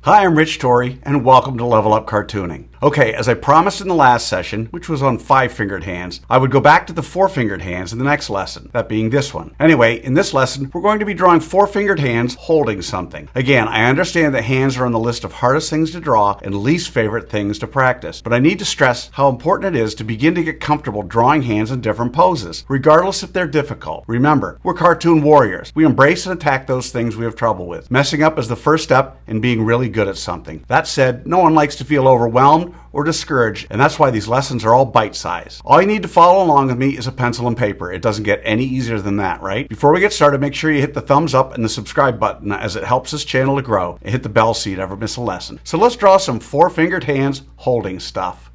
Hi, I'm Rich Torrey, and welcome to Level Up Cartooning. Okay, as I promised in the last session, which was on 5-fingered hands, I would go back to the 4-fingered hands in the next lesson, that being this one. Anyway, in this lesson, we're going to be drawing 4-fingered hands holding something. Again, I understand that hands are on the list of hardest things to draw and least favorite things to practice, but I need to stress how important it is to begin to get comfortable drawing hands in different poses, regardless if they're difficult. Remember, we're cartoon warriors. We embrace and attack those things we have trouble with. Messing up is the first step in being really good at something. That said, no one likes to feel overwhelmed or discouraged, and that's why these lessons are all bite-sized. All you need to follow along with me is a pencil and paper. It doesn't get any easier than that, right? Before we get started, make sure you hit the thumbs up and the subscribe button, as it helps this channel to grow, and hit the bell so you never miss a lesson. So let's draw some 4-fingered hands holding stuff.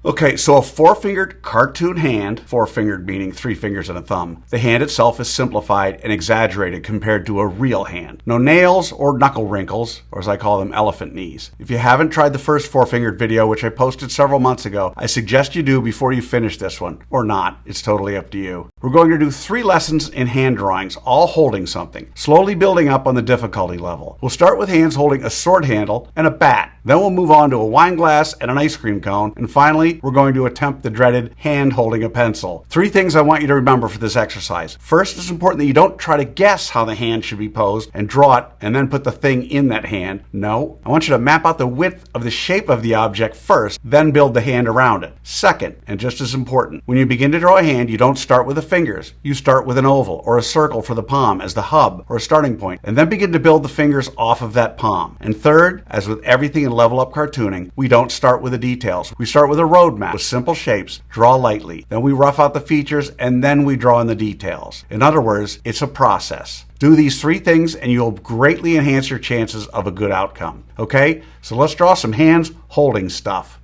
Okay, so a 4-fingered cartoon hand, 4-fingered meaning 3 fingers and a thumb. The hand itself is simplified and exaggerated compared to a real hand. No nails or knuckle wrinkles, or as I call them, elephant knees. If you haven't tried the first 4-fingered video, which I posted several months ago, I suggest you do before you finish this one. Or not, it's totally up to you. We're going to do 3 lessons in hand drawings, all holding something, slowly building up on the difficulty level. We'll start with hands holding a sword handle and a bat. Then we'll move on to a wine glass and an ice cream cone. And finally, we're going to attempt the dreaded hand holding a pencil. 3 things I want you to remember for this exercise. First, it's important that you don't try to guess how the hand should be posed and draw it and then put the thing in that hand. No, I want you to map out the width of the shape of the object first, then build the hand around it. Second, and just as important, when you begin to draw a hand, you don't start with the fingers. You start with an oval or a circle for the palm as the hub or starting point, and then begin to build the fingers off of that palm. And third, as with everything in Level Up Cartooning, we don't start with the details. We start with a roadmap with simple shapes, draw lightly, then we rough out the features, and then we draw in the details. In other words, it's a process. Do these 3 things and you'll greatly enhance your chances of a good outcome. Okay, so let's draw some hands holding stuff.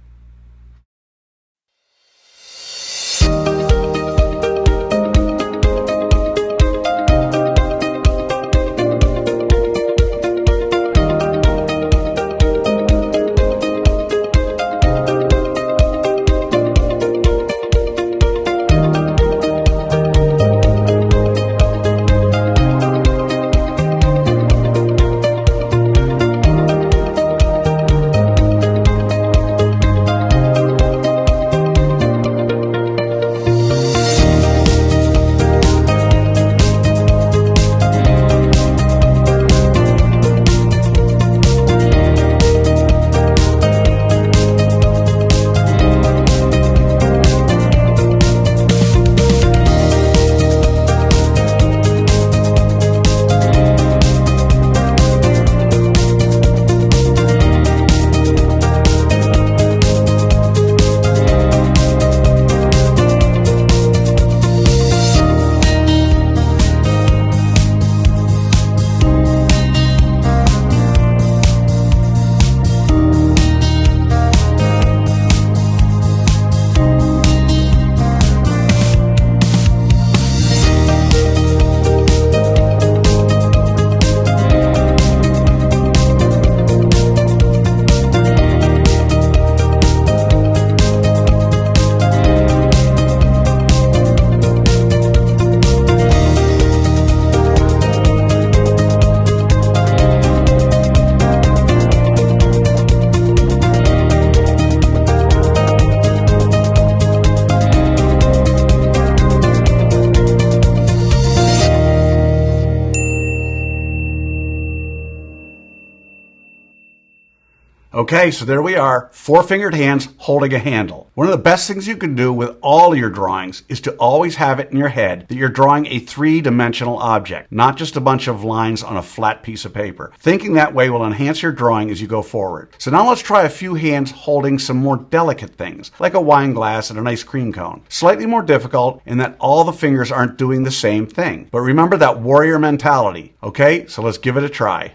Okay, so there we are, 4-fingered hands holding a handle. One of the best things you can do with all your drawings is to always have it in your head that you're drawing a 3-dimensional object, not just a bunch of lines on a flat piece of paper. Thinking that way will enhance your drawing as you go forward. So now let's try a few hands holding some more delicate things, like a wine glass and an ice cream cone. Slightly more difficult in that all the fingers aren't doing the same thing. But remember that warrior mentality. Okay, so let's give it a try.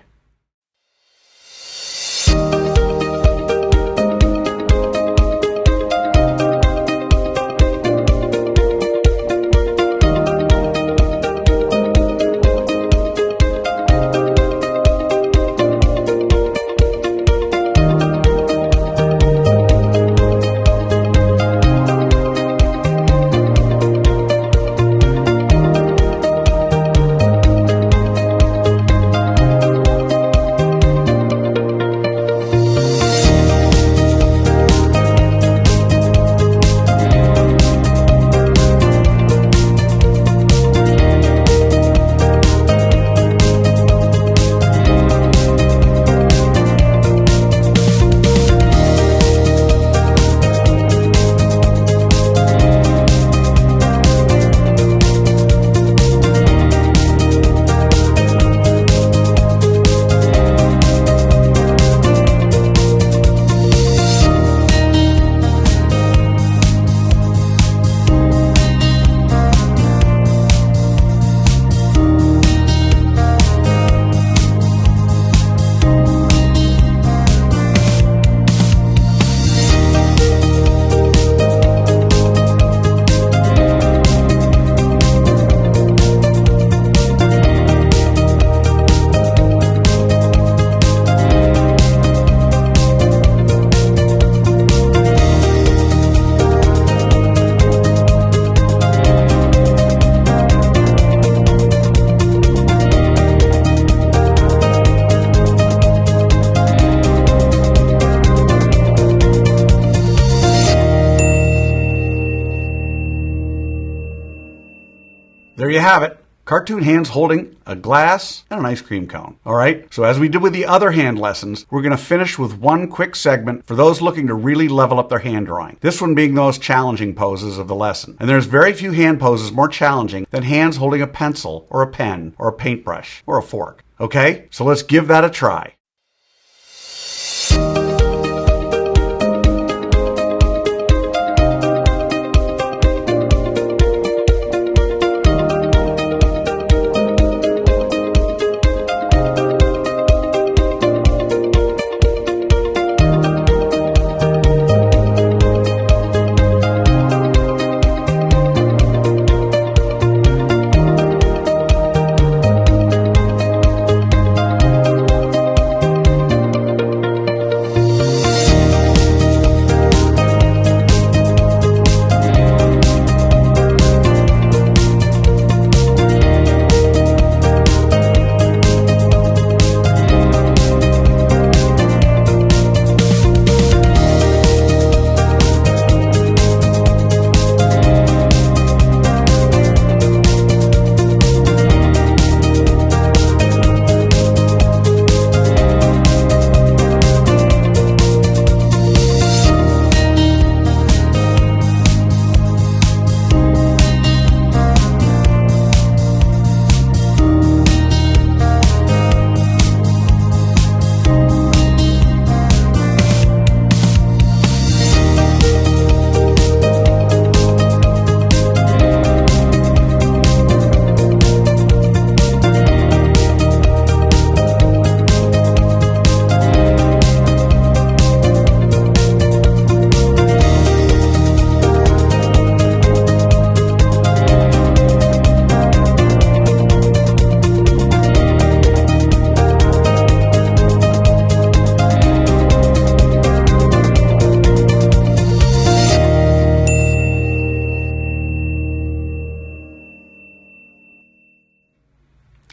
There you have it. Cartoon hands holding a glass and an ice cream cone. All right, so as we did with the other hand lessons, we're going to finish with one quick segment for those looking to really level up their hand drawing. This one being the most challenging poses of the lesson. And there's very few hand poses more challenging than hands holding a pencil or a pen or a paintbrush or a fork. Okay, so let's give that a try.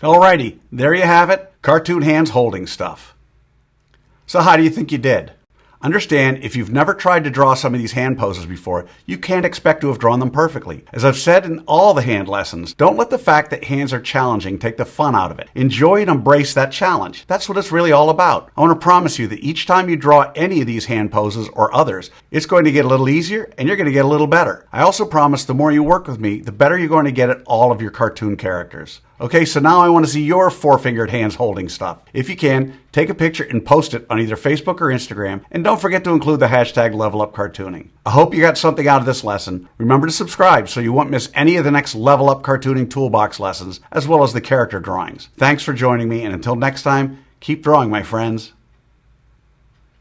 Alrighty, there you have it. Cartoon hands holding stuff. So how do you think you did? Understand, if you've never tried to draw some of these hand poses before, you can't expect to have drawn them perfectly. As I've said in all the hand lessons, don't let the fact that hands are challenging take the fun out of it. Enjoy and embrace that challenge. That's what it's really all about. I want to promise you that each time you draw any of these hand poses or others, it's going to get a little easier and you're going to get a little better. I also promise the more you work with me, the better you're going to get at all of your cartoon characters. Okay, so now I want to see your four-fingered hands holding stuff. If you can, take a picture and post it on either Facebook or Instagram, and don't forget to include the hashtag #LevelUpCartooning. I hope you got something out of this lesson. Remember to subscribe so you won't miss any of the next Level Up Cartooning Toolbox lessons, as well as the character drawings. Thanks for joining me, and until next time, keep drawing, my friends.